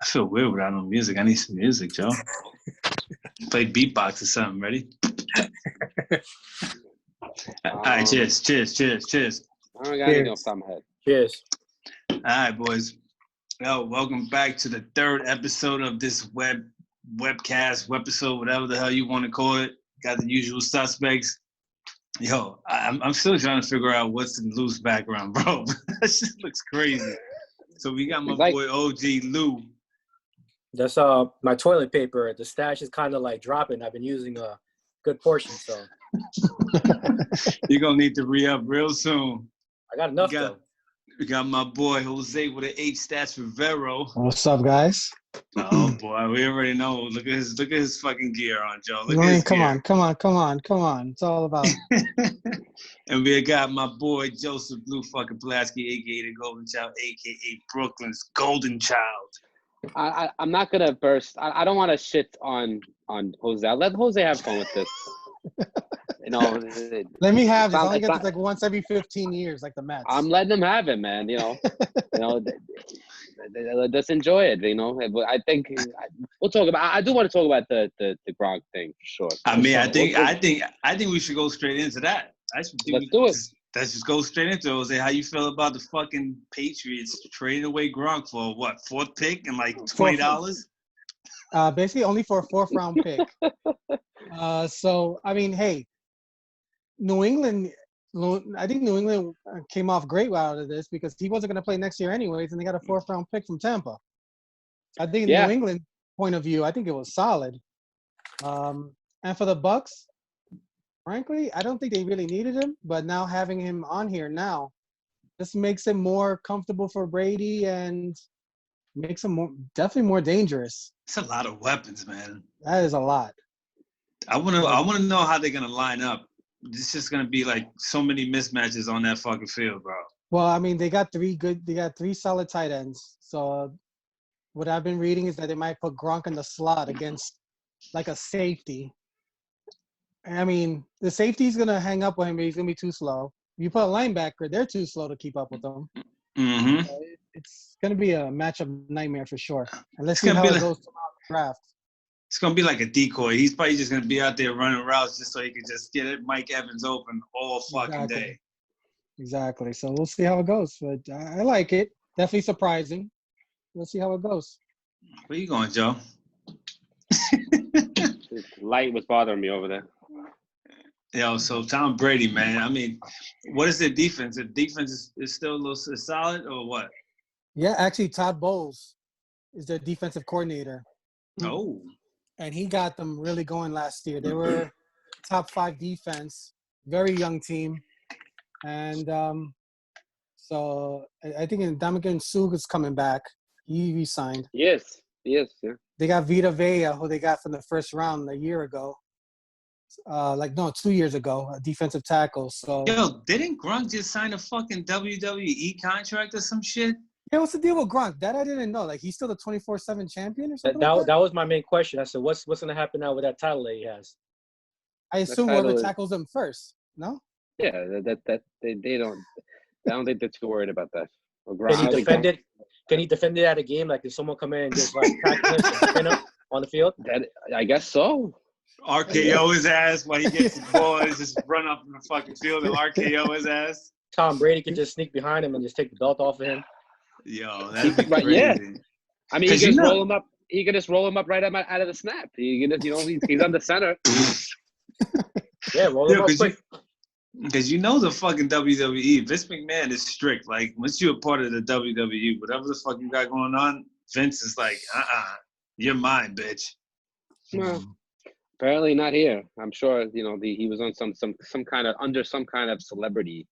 I feel weird without no music. I need some music, Joe. Play beatbox or something. Ready? All right, cheers. I don't got anything off the top of my head. Cheers. All right, boys. Yo, welcome back to the third episode of this webcast, webisode, whatever the hell you want to call it. Got the usual suspects. Yo, I'm still trying to figure out what's the loose background, bro. That shit looks crazy. So we got my boy OG Lou. That's my toilet paper. The stash is kind of like dropping. I've been using a good portion, so You're gonna need to re-up real soon. I got enough though. We got my boy Jose with an H stats Rivero. What's up, guys? Oh boy, we already know. Look at his fucking gear on, Joe. Come on. It's all about. And we got my boy Joseph Blue fucking Pulaski, aka the Golden Child, aka Brooklyn's Golden Child. I'm not gonna burst. I don't want to shit on Jose. I'll let Jose have fun with this. You know, let me have it. I only get this like once every 15 years, like the Mets. I'm letting him have it, man. You know, just enjoy it. You know, but I think we'll talk about. I do want to talk about the Gronk thing for sure. I mean, I think we should go straight into that. Let's do it. Let's just go straight into it. Jose, how you feel about the fucking Patriots trading away Gronk for what, 4th pick and like $20? Basically, only for a 4th round pick. So I mean, hey, New England. I think New England came off great out of this because he wasn't going to play next year anyways, and they got a 4th round pick from Tampa. I think New England point of view, I think it was solid. And for the Bucks, frankly, I don't think they really needed him, but now having him on here now, this makes him more comfortable for Brady and makes him definitely more dangerous. It's a lot of weapons, man. That is a lot. I want to know how they're gonna line up. It's just gonna be like so many mismatches on that fucking field, bro. Well, I mean, they got 3 solid tight ends. So what I've been reading is that they might put Gronk in the slot against like a safety. I mean, the safety's gonna hang up with him, but he's gonna be too slow. You put a linebacker, they're too slow to keep up with them. Mm-hmm. It's gonna be a matchup nightmare for sure. And let's see how it goes tomorrow in the draft. It's gonna be like a decoy. He's probably just gonna be out there running routes just so he can just get it Mike Evans open all fucking day. Exactly. So we'll see how it goes. But I like it. Definitely surprising. We'll see how it goes. Where you going, Joe? Light was bothering me over there. Yo, so Tom Brady, man. I mean, what is their defense? The defense is still a little solid or what? Yeah, actually, Todd Bowles is their defensive coordinator. Oh. And he got them really going last year. They were top 5 defense, very young team. And so I think Ndamukong Suh is coming back. He resigned. Yes. They got Vita Vea, who they got from the 1st round a year ago. 2 years ago, a defensive tackle. So yo, didn't Gronk just sign a fucking WWE contract or some shit? Yeah, what's the deal with Gronk? That I didn't know. Like, he's still the 24/7 champion or something. That was my main question. I said, what's going to happen now with that title that he has? I assume whoever tackles him first. No. Yeah, that they don't. I don't think they're too worried about that. Can he defend it? Can he defend it at a game? Like, if someone come in and just like tackle him and pin him on the field? I guess so. RKO his ass while he gets the ball and just run up in the fucking field and RKO his ass. Tom Brady could just sneak behind him and just take the belt off of him. Yo, that'd be crazy. Yeah. I mean, he can just roll him up. He can just roll him up right out of the snap. He's on the center. Yeah, roll him up quick. Because the fucking WWE, Vince McMahon is strict. Like, once you're a part of the WWE, whatever the fuck you got going on, Vince is like, you're mine, bitch. Well, apparently not here. I'm sure, he was on some kind of celebrity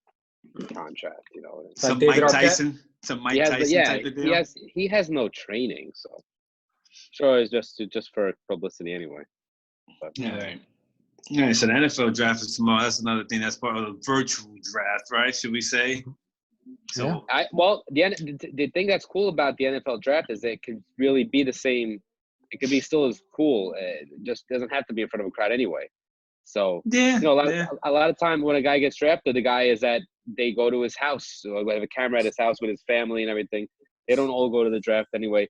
contract, Some Mike Tyson type of deal. He has no training, so sure it's just for publicity anyway. But, right. Yeah, so the NFL draft is tomorrow. That's another thing. That's part of the virtual draft, right? Should we say? So, the thing that's cool about the NFL draft is that it could really be the same. It could be still as cool. It just doesn't have to be in front of a crowd anyway. So a lot of time when a guy gets drafted, the guy is that they go to his house. So they have a camera at his house with his family and everything. They don't all go to the draft anyway.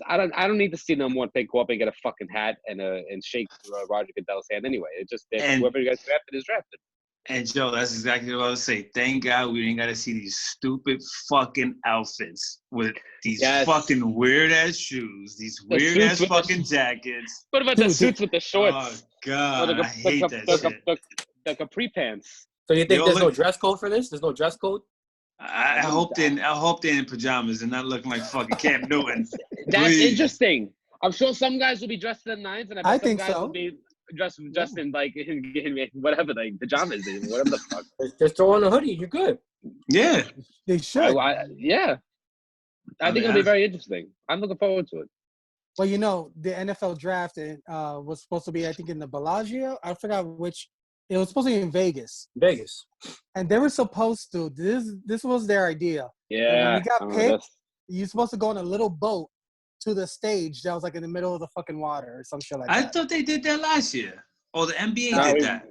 I don't need to see number one pick go up and get a fucking hat and shake Roger Goodell's hand anyway. It's just whoever you guys drafted is drafted. And Joe, that's exactly what I was saying. Thank God we ain't got to see these stupid fucking outfits with these fucking weird ass shoes, these weird ass fucking jackets. What about the suits with the shorts? Oh God, I hate that shit. The capri pants. So you think there's no dress code for this? There's no dress code? I hope they're in pajamas and not looking like fucking Cam Newton. That's interesting. I'm sure some guys will be dressed in the nines, and I bet some guys will be dressed in like whatever, like pajamas, whatever the fuck. Just throw on a hoodie. You're good. Yeah, they should. I think it'll be very interesting. I'm looking forward to it. Well, the NFL draft was supposed to be, I think, in the Bellagio. I forgot which. It was supposed to be in Vegas. And they were supposed to. This was their idea. Yeah. When you got picked, you're supposed to go on a little boat to the stage that was like in the middle of the fucking water or some shit like that. I thought they did that last year. Oh, the NBA did that.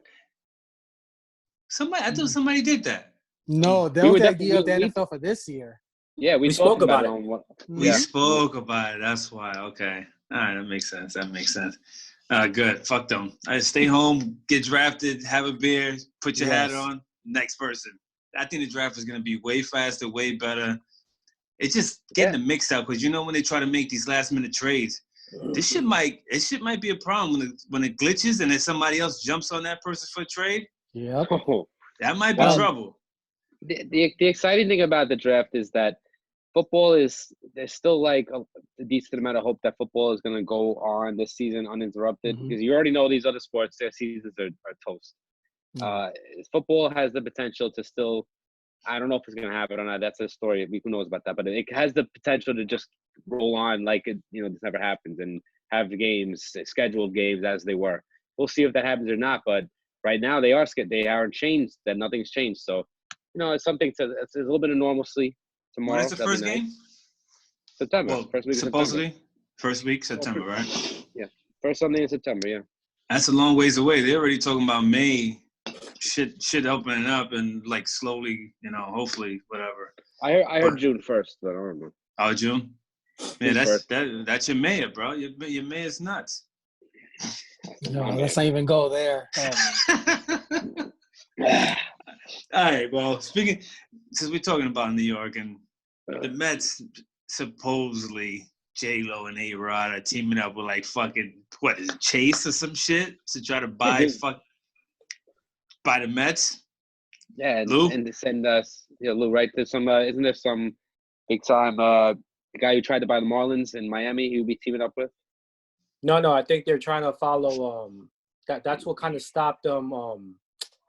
I thought somebody did that. No, that was the idea of the NFL for this year. Yeah, we spoke about it. We spoke about it. That's why. Okay. All right, that makes sense. Good. Fuck them. Stay home, get drafted, have a beer, put your hat on. Next person. I think the draft is going to be way faster, way better. It's just getting the mix out because when they try to make these last minute trades, this shit might be a problem when it glitches and then somebody else jumps on that person for a trade. Yeah, that might be trouble. The exciting thing about the draft is that football there's still like a decent amount of hope that football is going to go on this season uninterrupted because you already know these other sports, their seasons are toast. Football has the potential to still, I don't know if it's going to happen or not. That's a story. Who knows about that? But it has the potential to just roll on like it, this never happens and have games, scheduled games as they were. We'll see if that happens or not. But right now they aren't changed. That nothing's changed. So, it's something it's a little bit of normalcy tomorrow. When is the first game? September. Well, first week supposedly of September. First week September, right? Yeah, first Sunday in September. Yeah. That's a long ways away. They're already talking about May. Shit opening up and like slowly, hopefully, whatever. I heard June 1st, but I don't know. Oh, June? Yeah, that's your mayor, bro. Your mayor's nuts. No, let's not even go there. All right, well, since we're talking about New York and the Mets, supposedly Jlo and Arod are teaming up with like fucking, what is it, Chase or some shit to try to buy the Mets. Yeah, Lou? and to send us, Lou, right? There's some, isn't there some big time the guy who tried to buy the Marlins in Miami he'll be teaming up with? No, I think they're trying to follow. That's what kind of stopped them.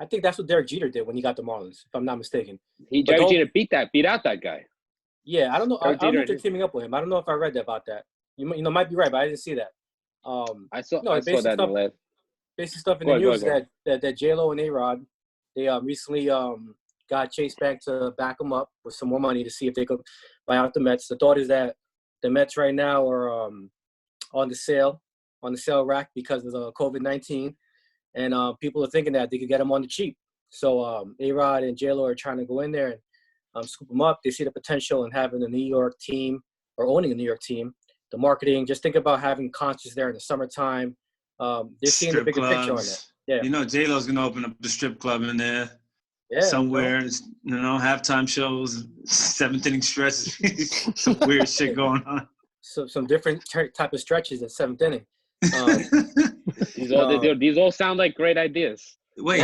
I think that's what Derek Jeter did when he got the Marlins, if I'm not mistaken. Derek Jeter beat out that guy. Yeah, I don't know. I don't know if they're teaming up with him. I don't know if I read about that. You might be right, but I didn't see that. I saw that in the last. Basic stuff in the news that Jlo and Arod, they recently got Chase Bank to back them up with some more money to see if they could buy out the Mets. The thought is that the Mets right now are on the sale rack because of the COVID-19, and people are thinking that they could get them on the cheap. So Arod and Jlo are trying to go in there and scoop them up. They see the potential in having a New York team or owning a New York team. The marketing, just think about having concerts there in the summertime. They're seeing the bigger picture on that. Yeah. Jlo's gonna open up the strip club in there. Yeah, somewhere. Halftime shows, seventh inning stretches, some weird shit going on. So some different type of stretches at seventh inning. These all sound like great ideas. Wait,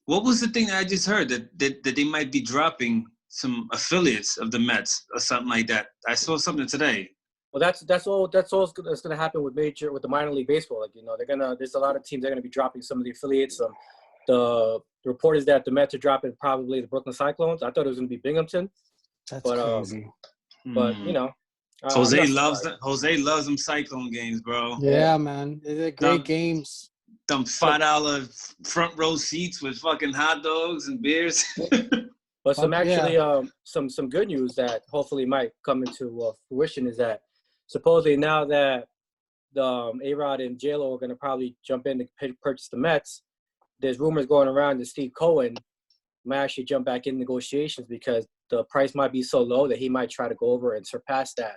what was the thing that I just heard that they might be dropping some affiliates of the Mets or something like that? I saw something today. Well, that's all that's going to happen with the minor league baseball. Like there's a lot of teams that are going to be dropping some of the affiliates. The report is that the Mets are dropping probably the Brooklyn Cyclones. I thought it was going to be Binghamton. That's crazy. But Jose loves them Cyclone games, bro. Yeah, man, they're great games. Them $5 front row seats with fucking hot dogs and beers. But some good news that hopefully might come into fruition is that supposedly now that the Arod and Jlo are going to probably jump in to purchase the Mets, there's rumors going around that Steve Cohen might actually jump back in negotiations because the price might be so low that he might try to go over and surpass that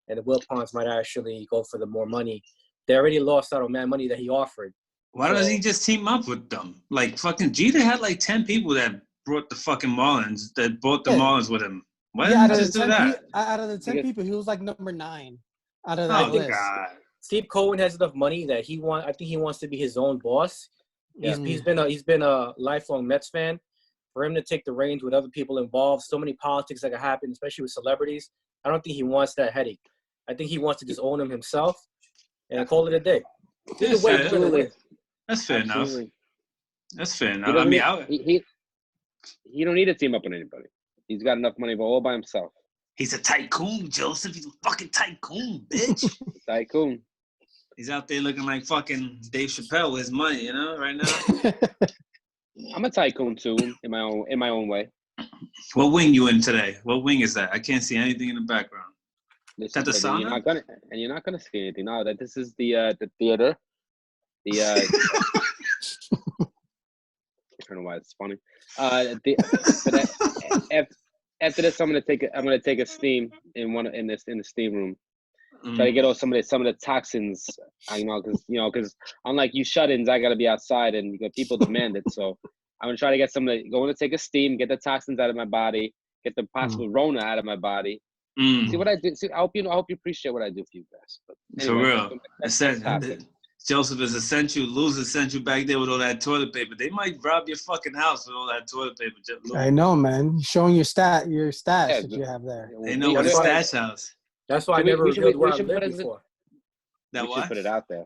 and the Wilpons might actually go for the more money. They already lost out on that money that he offered. Why doesn't he just team up with them? Like fucking Jeter had like 10 people that brought the fucking Marlins, that brought the Marlins with him. Why didn't he just do that? Out of the 10 people, he was like number 9 out of that list. God. Steve Cohen has enough money that I think he wants to be his own boss. He's been a lifelong Mets fan. For him to take the reins with other people involved, so many politics that can happen, especially with celebrities, I don't think he wants that headache. I think he wants to just own him himself and call it a day. That's fair enough. That's fair enough. I mean, he don't need to team up with anybody. He's got enough money all by himself. He's a tycoon, Joseph. He's a fucking tycoon, bitch. Tycoon. He's out there looking like fucking Dave Chappelle with his money, you know, right now. I'm a tycoon too, in my own way. What wing you in today? What wing is that? I can't see anything in the background. Is that the sauna? You're not gonna see anything. No, this is the theater. I don't know why it's funny. After this, I'm gonna take a steam in the steam room. Try to get all some of the toxins, because unlike you shut-ins, I gotta be outside and people demand it. So I'm gonna try to get going to take a steam, get the toxins out of my body, get the possible Rona out of my body. See what I do. I hope you appreciate what I do for you guys. But anyway, for real, Joseph is essential. Losers sent you back there with all that toilet paper. They might rob your fucking house with all that toilet paper. I know, man. Showing your stash that you have there. They know what a stash house. That's why I never revealed where I lived before. We should put it out there.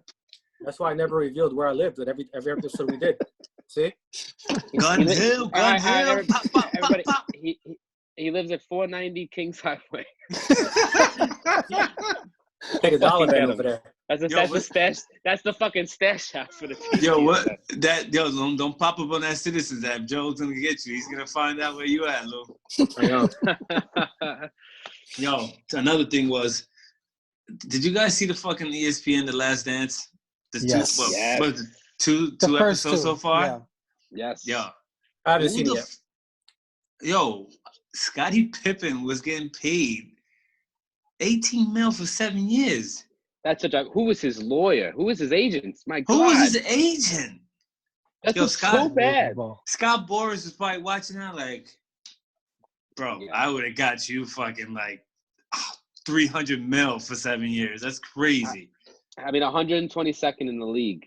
That's why I never revealed where I lived at every episode we did. See? Gun Hill. Everybody, he lives at 490 Kings Highway. Take $1 man over there. That's the stash. That's the fucking stash house for the people. Yo, what? Don't pop up on that Citizens app. Joe's gonna get you. He's gonna find out where you at, Lou. I know. Yo, another thing was, did you guys see the fucking ESPN The Last Dance? Yes. What was it, two episodes so far? Yeah. Yes. Yo, I haven't seen it yet. Yo, Scottie Pippen was getting paid $18 million for 7 years. That's who was his lawyer? Who was his agent? My God. Who was his agent? That's so bad. Scott Boras was probably watching that like, bro, I would have got you fucking like $300 million for 7 years. That's crazy. I mean, 122nd in the league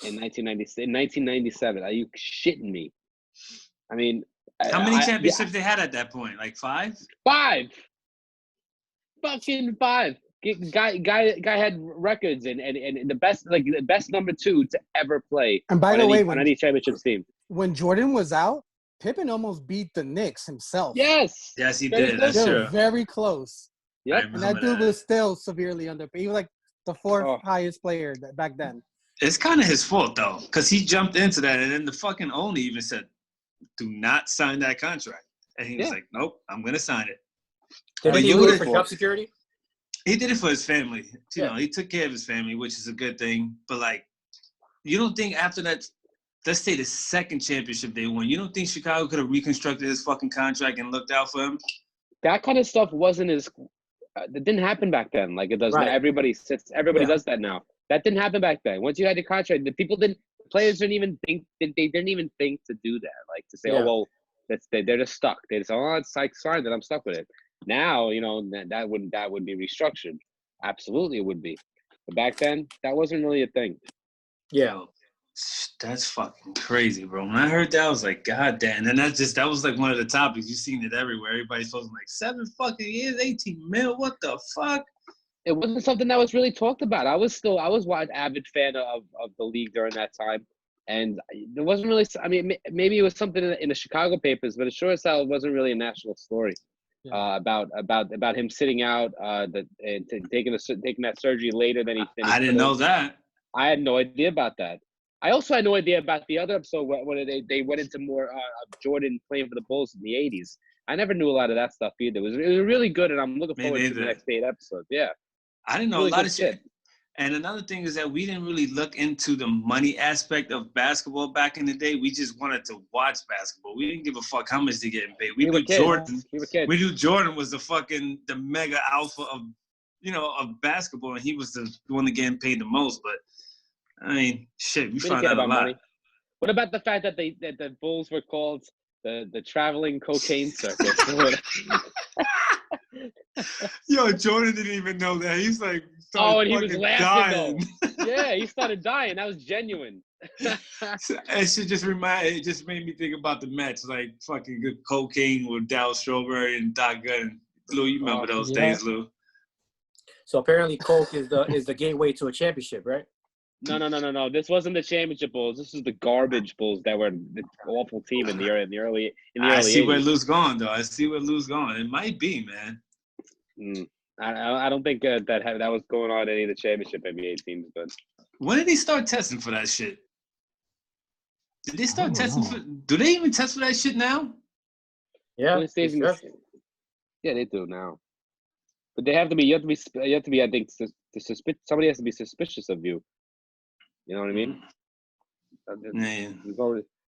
in 1997. Are you shitting me? I mean, how many championships they had at that point? Like 5? 5. Fucking 5. Guy had records and the best number 2 to ever play. And by the way, on any championship team. When Jordan was out, Pippen almost beat the Knicks himself. Yes, he did. That's true. Very close. Yep. And that dude was still severely underpaid. He was like the 4th highest player back then. It's kind of his fault though, because he jumped into that, and then the fucking owner even said, "Do not sign that contract." And he was like, "Nope, I'm gonna sign it." Did he do it for job security? He did it for his family. You know, he took care of his family, which is a good thing. But like, you don't think after that, let's say the second championship they won, you don't think Chicago could have reconstructed his fucking contract and looked out for him? That kind of stuff wasn't as it didn't happen back then like it does now. Everybody does that now. That didn't happen back then. Once you had the contract, the players didn't even think to do that. Like to say, they're just stuck. They just it's like signed it, I'm stuck with it. Now, that would be restructured. Absolutely, it would be. But back then, that wasn't really a thing. Yeah. That's fucking crazy, bro. When I heard that, I was like, God damn. And that was like one of the topics. You've seen it everywhere. Everybody's posting like 7 fucking years, 18 mil. What the fuck? It wasn't something that was really talked about. I was an avid fan of the league during that time. And there wasn't really, I mean, maybe it was something in the Chicago papers, but it sure as hell wasn't really a national story. About him sitting out and taking that surgery later than he finished. I didn't know that. I had no idea about that. I also had no idea about the other episode when they went into more Jordan playing for the Bulls in the 80s. I never knew a lot of that stuff either. It was really good, and I'm looking forward to the next 8 episodes. Yeah. I didn't know really a lot of shit. And another thing is that we didn't really look into the money aspect of basketball back in the day. We just wanted to watch basketball. We didn't give a fuck how much they're getting paid. We knew Jordan was the mega alpha of, of basketball, and he was the one that getting paid the most. But I mean, shit, we found out about a lot. money. What about the fact that the Bulls were called the traveling cocaine circus? Yo, Jordan didn't even know that. He's like, and he was laughing though. Yeah, he started dying. That was genuine. It just made me think about the Mets, like fucking good cocaine with Darryl Strawberry and Doc Gunn. Lou, you remember those days, Lou? So apparently, coke is the gateway to a championship, right? No. This wasn't the championship Bulls. This is the garbage Bulls that were the awful team in the early. I see 80s. where Lou's going, though. I see where Lou's going. It might be, man. I don't think that was going on in any of the championship NBA teams. But when did he start testing for that shit? Did they start testing for? Do they even test for that shit now? Yeah, yeah, they do now. But they have to be. You have to be. I think somebody has to be suspicious of you. You know what I mean? There's ain't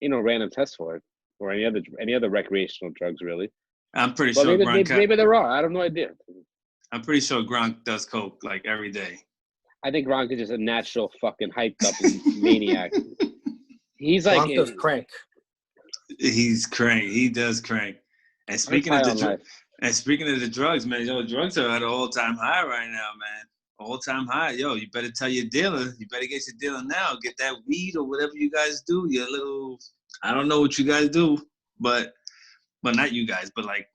no random test for it or any other recreational drugs really. I'm pretty sure maybe they're wrong. I have no idea. I'm pretty sure Gronk does coke like every day. I think Gronk is just a natural fucking hyped up maniac. He's like Gronk does crank. He's crank. He does crank. And speaking of the drugs, man, drugs are at an all-time high right now, man. All-time high. Yo, you better tell your dealer. You better get your dealer now. Get that weed or whatever you guys do. Your little, I don't know what you guys do, but not you guys, but like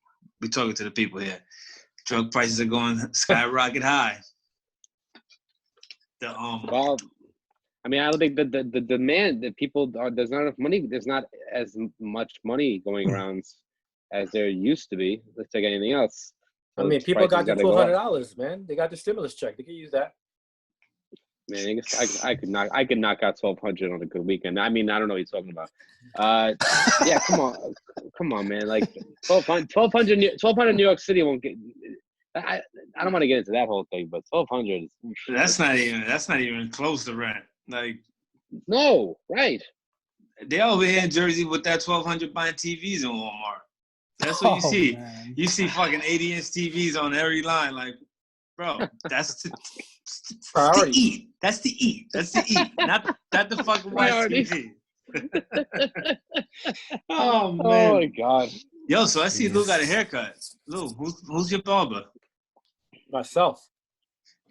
we're talking to the people here. Drug prices are going skyrocket high. Well, I mean, I don't think the demand that there's not enough money. There's not as much money going around as there used to be. Let's take anything else. I mean, people got the $1,200, man. They got the stimulus check. They can use that. Man, I could knock out 1,200 on a good weekend. I mean, I don't know what you're talking about. Yeah, come on, man. Like 1,200 New York City won't get. I don't want to get into that whole thing, but 1,200 is. That's not even close to rent. Like. No, right. They over here in Jersey with that 1,200 buying TVs in Walmart. That's what you see. Man. You see fucking 80-inch TVs on every line. Like, bro, that's to eat. That's to eat. That's to eat. Not the fucking watch TV. Oh, man. Oh, my God. Yo, so I see Lou got a haircut. Lou, who's your barber? Myself.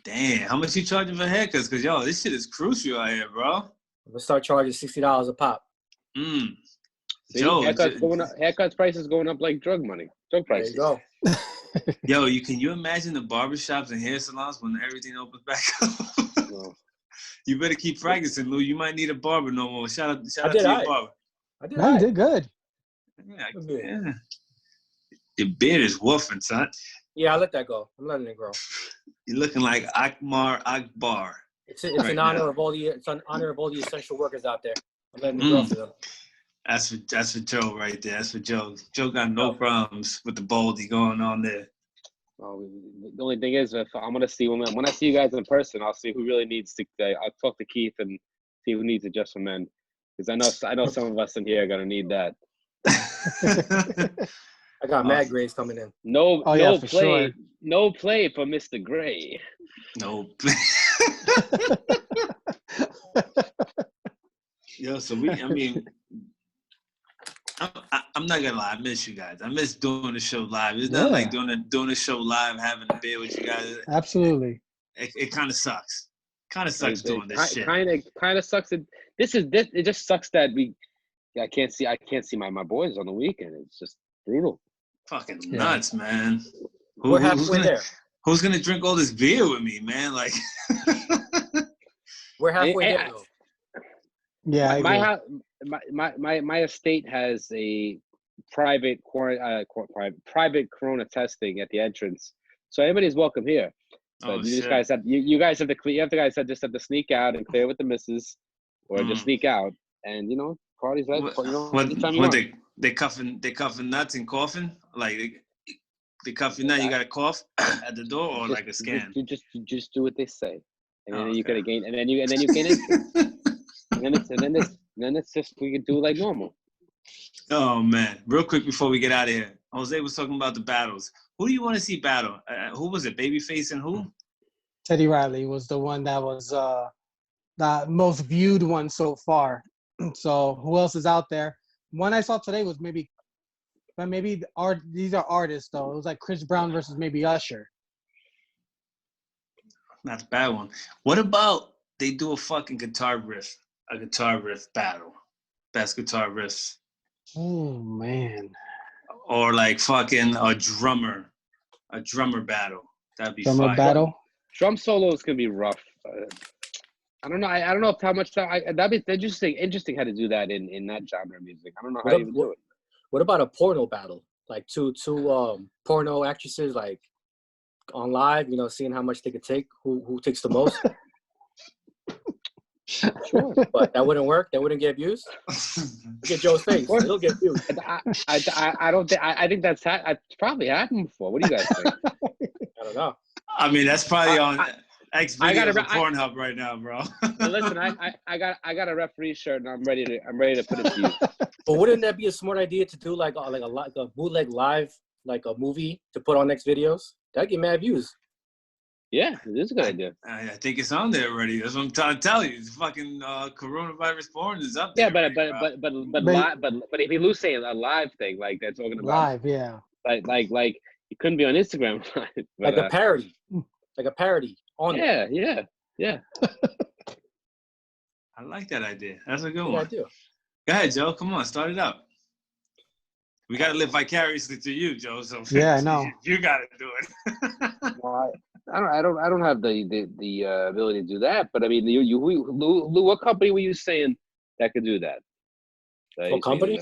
Damn, how much you charging for haircuts? Because, yo, this shit is crucial out here, bro. I'm going to start charging $60 a pop. See, Joe, haircuts prices going up like drug prices. There you go. Yo, can you imagine the barbershops and hair salons when everything opens back up? No. You better keep practicing, Lou. You might need a barber no more. Shout out to your barber. You did good. Yeah. Your beard is woofing, son. Yeah, I let that go. I'm letting it grow. You're looking like Akbar. It's an honor of all the essential workers out there. I'm letting it grow for them. That's for Joe right there. That's for Joe. Joe got no problems with the baldy going on there. Well, the only thing is, if I'm gonna see when I see you guys in person, I'll see who really needs to. I'll talk to Keith and see who needs it just for men, because I know some of us in here are gonna need that. I got mad grays coming in. No play for Mr. Gray. No play. Yo, so I'm not gonna lie, I miss you guys. I miss doing the show live. It's not like doing the show live, having a beer with you guys. Absolutely. It kind of sucks. Kind of sucks doing this shit. Kind of sucks. It just sucks that I can't see my boys on the weekend. It's just brutal. Fucking nuts, man. We're halfway there. Who's gonna drink all this beer with me, man? Like, we're halfway there. Though. Yeah, my estate has a private corona testing at the entrance, so everybody's welcome here. But you guys have to just have to sneak out and clear with the missus, or just sneak out and parties like they cuffing nuts and coughing, like they cuff you now. You got to cough at the door or like a scan. You just do what they say, and then you gotta gain, and then you gain interest. And then it's just we can do like normal. Oh man! Real quick before we get out of here, Jose was talking about the battles. Who do you want to see battle? Who was it? Babyface and who? Teddy Riley was the one that was the most viewed one so far. So who else is out there? One I saw today was maybe these are artists though. It was like Chris Brown versus maybe Usher. Not a bad one. What about they do a fucking guitar riff battle? Best guitar riffs. Oh man. Or like fucking a drummer battle. That'd be drummer fire. Battle. Drum solos can be rough. I don't know. I don't know how much that'd be interesting how to do that in that genre of music. I don't know how you would do it. What about a porno battle? Like two porno actresses like on live, seeing how much they could take, who takes the most. Sure, but that wouldn't work. That wouldn't get views. Look at Joe's face. It'll get views. I don't think. I think that's probably happened before. What do you guys think? I don't know. I mean, that's probably on X videos on Pornhub right now, bro. Well, listen, I got a referee shirt and I'm ready to put it to you. But wouldn't that be a smart idea to do like a bootleg live, like a movie to put on next videos? That'd get mad views. Yeah, it is a good idea. I think it's on there already. That's what I'm trying to tell you. It's fucking coronavirus porn is up there. Yeah, but if you lose say a live thing like that's talking about live, yeah. Like it couldn't be on Instagram live. Like a parody. Like a parody on it. Yeah. I like that idea. That's a good one. Idea. Go ahead, Joe. Come on, start it up. We gotta live vicariously through you, Joe. So yeah, I know. You gotta do it. Well, I don't have the ability to do that. But I mean, Lou, what company were you saying that could do that? What company?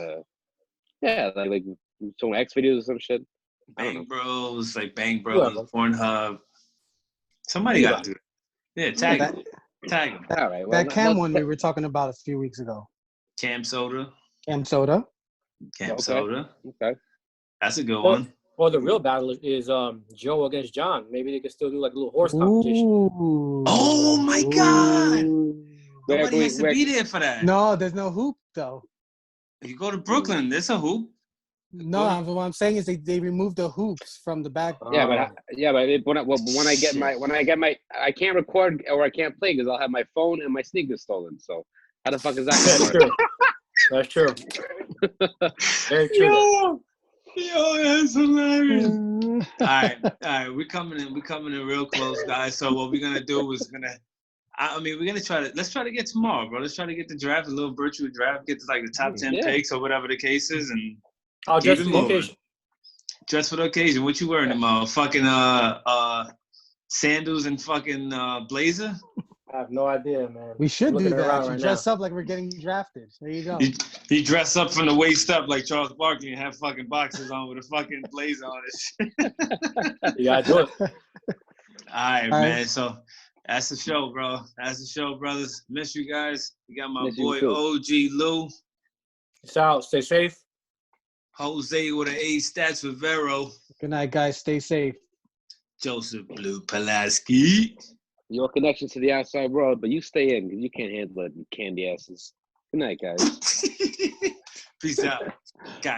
Yeah, like some X videos or some shit. Bang Bros, Pornhub. Somebody got to do it. Yeah, tag him. All right. Well, that Cam one we were talking about a few weeks ago. Cam Soda. Okay. That's a good one. Well, the real battle is Joe against John. Maybe they could still do like a little horse competition. Ooh. Oh my God! Nobody has to be there for that. No, there's no hoop though. You go to Brooklyn, there's a hoop. No, what I'm saying is they removed the hoops from the back. But when I get my I can't record or I can't play because I'll have my phone and my sneakers stolen. So how the fuck is that going to work? That's true. Very true. Yo, that's hilarious. All right, we're coming in real close, guys. So what we're gonna do is let's try to get tomorrow, bro. Let's try to get the draft, a little virtual draft, get to like the top 10 picks or whatever the case is, and just for the occasion. Just for the occasion. What you wearing tomorrow? Fucking sandals and fucking blazer? I have no idea, man. We should do that. Dress up like we're getting drafted. There you go. You dress up from the waist up like Charles Barkley and have fucking boxers on with a fucking blazer on it. You gotta do it. All right, man. So that's the show, bro. That's the show, brothers. Miss you guys. We got my boy OG Lou. Peace out. Stay safe. Jose with an A stats with Vero. Good night, guys. Stay safe. Joseph Blue Pulaski. Your connection to the outside world, but you stay in because you can't handle it, you candy asses. Good night, guys. Peace out. Guys.